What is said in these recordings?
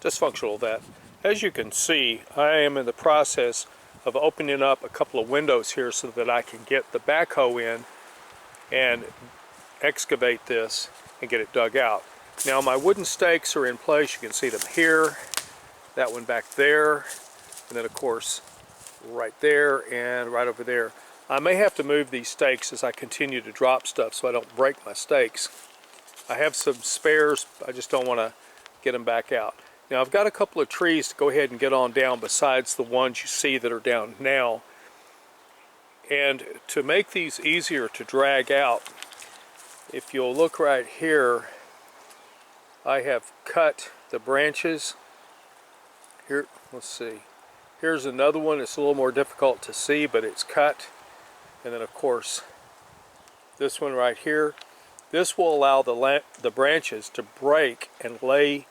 dysfunctional that. As you can see, I am in the process of opening up a couple of windows here so that I can get the backhoe in and excavate this and get it dug out. Now my wooden stakes are in place. You can see them here, that one back there, and then of course right there and right over there. I may have to move these stakes as I continue to drop stuff so I don't break my stakes. I have some spares, I just don't want to get them back out. Now I've got a couple of trees to go ahead and get on down besides the ones you see that are down now. And to make these easier to drag out, if you'll look right here, I have cut the branches. Here, let's see. Here's another one. It's a little more difficult to see, but it's cut. And then of course, this one right here. This will allow the branches to break and lay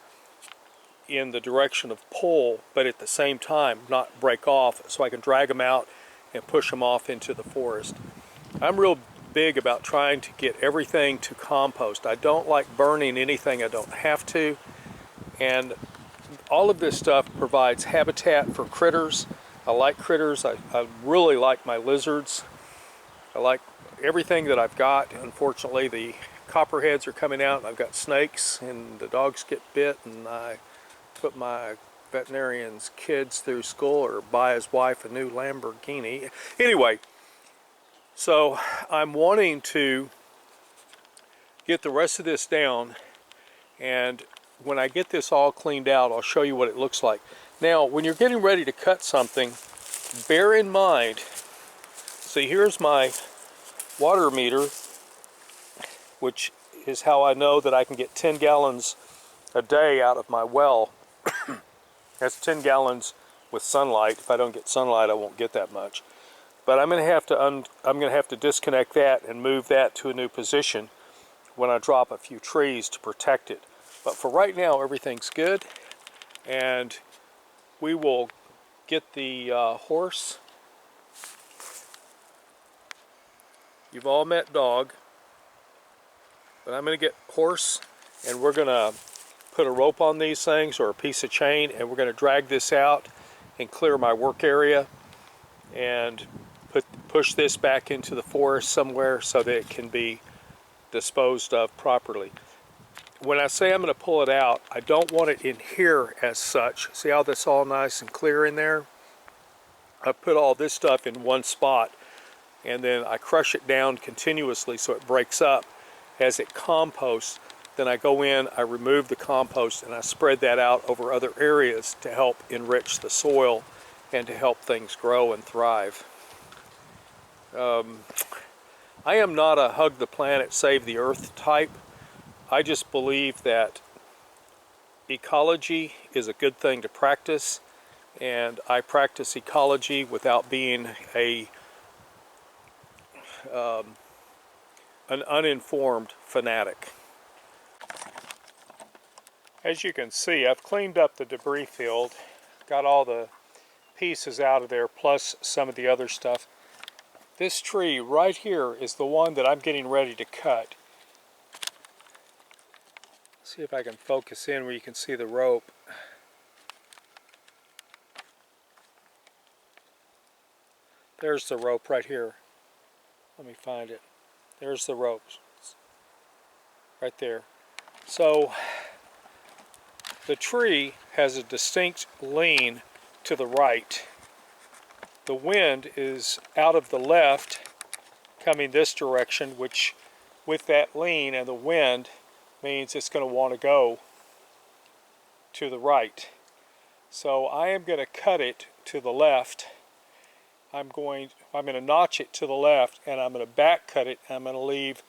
in the direction of pull, but at the same time not break off, so I can drag them out and push them off into the forest. I'm real big about trying to get everything to compost. I don't like burning anything I don't have to, and all of this stuff provides habitat for critters. I like critters. I really like my lizards. I like everything that I've got. Unfortunately, the copperheads are coming out, and I've got snakes, and the dogs get bit, and I put my veterinarian's kids through school or buy his wife a new Lamborghini. Anyway, so I'm wanting to get the rest of this down, and when I get this all cleaned out, I'll show you what it looks like. Now, when you're getting ready to cut something, bear in mind, see, here's my water meter, which is how I know that I can get 10 gallons a day out of my well. That's 10 gallons with sunlight. If I don't get sunlight, I won't get that much. But I'm going to have to disconnect that and move that to a new position when I drop a few trees to protect it. But for right now, everything's good, and we will get the horse. You've all met dog, but I'm going to get horse, and we're going to put a rope on these things or a piece of chain, and we're going to drag this out and clear my work area and push this back into the forest somewhere so that it can be disposed of properly. When I say I'm going to pull it out, I don't want it in here as such. See how that's all nice and clear in there? I put all this stuff in one spot, and then I crush it down continuously so it breaks up. As it composts, then I go in, I remove the compost, and I spread that out over other areas to help enrich the soil and to help things grow and thrive. I am not a hug the planet, save the earth type. I just believe that ecology is a good thing to practice, and I practice ecology without being an uninformed fanatic. As you can see, I've cleaned up the debris field, got all the pieces out of there, plus some of the other stuff. This tree right here is the one that I'm getting ready to cut. See if I can focus in where you can see the rope. There's the rope right here. Let me find it. There's the rope. Right there. So the tree has a distinct lean to the right. The wind is out of the left coming this direction, which with that lean and the wind means it's going to want to go to the right. So I am going to cut it to the left. I'm going to notch it to the left, and I'm going to back cut it, and I'm going to leave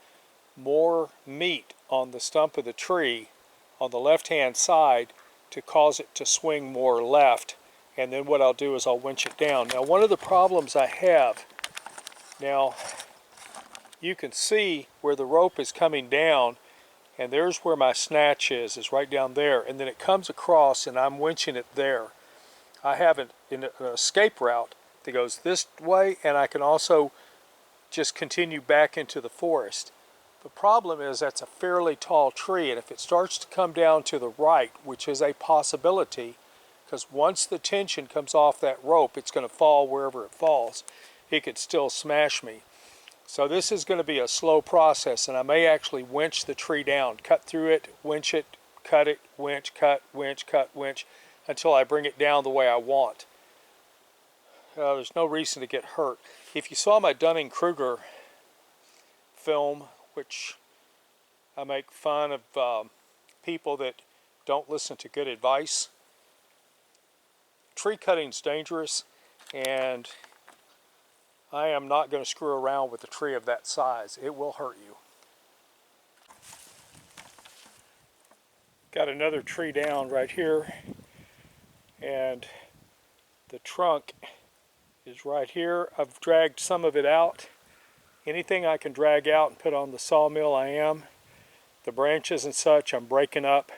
more meat on the stump of the tree on the left hand side to cause it to swing more left, and then what I'll do is I'll winch it down. Now, one of the problems I have, now you can see where the rope is coming down, and there's where my snatch is right down there, and then it comes across and I'm winching it there. I have an escape route that goes this way, and I can also just continue back into the forest. The problem is that's a fairly tall tree, and if it starts to come down to the right, which is a possibility, because once the tension comes off that rope, it's going to fall wherever it falls. It could still smash me. So this is going to be a slow process, and I may actually winch the tree down, cut through it, winch it, cut it, winch, cut, winch, cut, winch, until I bring it down the way I want. There's no reason to get hurt. If you saw my Dunning-Kruger film, which I make fun of people that don't listen to good advice, tree cutting's dangerous, and I am not going to screw around with a tree of that size. It will hurt you. Got another tree down right here, and the trunk is right here. I've dragged some of it out. Anything I can drag out and put on the sawmill, I am. The branches and such I'm breaking up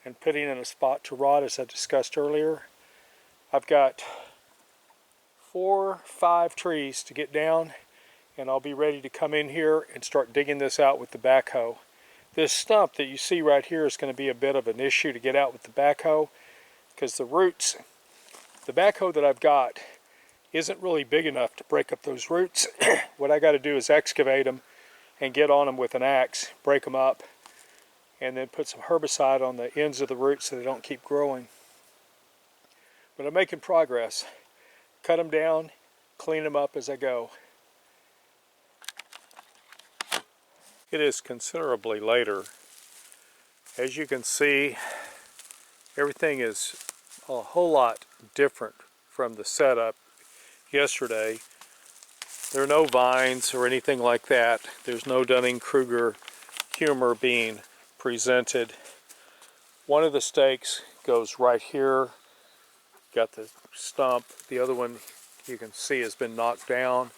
and putting in a spot to rot, as I discussed earlier. I've got 4, 5 trees to get down, and I'll be ready to come in here and start digging this out with the backhoe. This stump that you see right here is going to be a bit of an issue to get out with the backhoe, because the roots, the backhoe that I've got isn't really big enough to break up those roots. What I got to do is excavate them and get on them with an axe, break them up, and then put some herbicide on the ends of the roots so they don't keep growing. But I'm making progress. Cut them down, clean them up as I go. It is considerably later. As you can see, everything is a whole lot different from the setup yesterday. There are no vines or anything like that. There's no Dunning-Kruger humor being presented. One of the stakes goes right here. Got the stump. The other one you can see has been knocked down.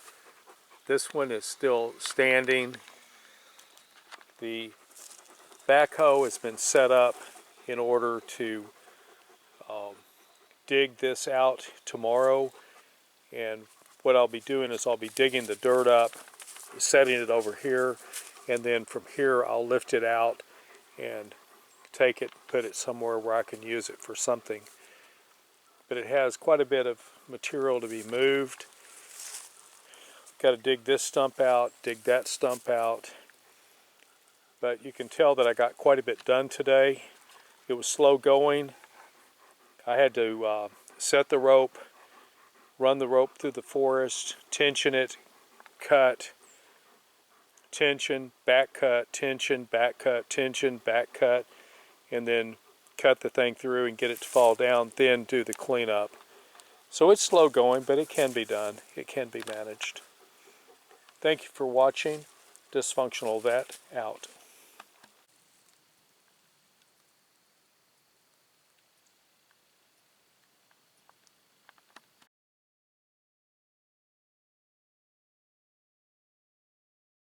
This one is still standing. The backhoe has been set up in order to dig this out tomorrow, and what I'll be doing is I'll be digging the dirt up, setting it over here, and then from here I'll lift it out and take it, put it somewhere where I can use it for something. But it has quite a bit of material to be moved. Got to dig this stump out, dig that stump out. But you can tell that I got quite a bit done today. It was slow going. I had to set the rope, run the rope through the forest, tension it, cut, tension, back cut, tension, back cut, tension, back cut, and then cut the thing through and get it to fall down, then do the cleanup. So it's slow going, but it can be done. It can be managed. Thank you for watching. Dysfunctional Vet out.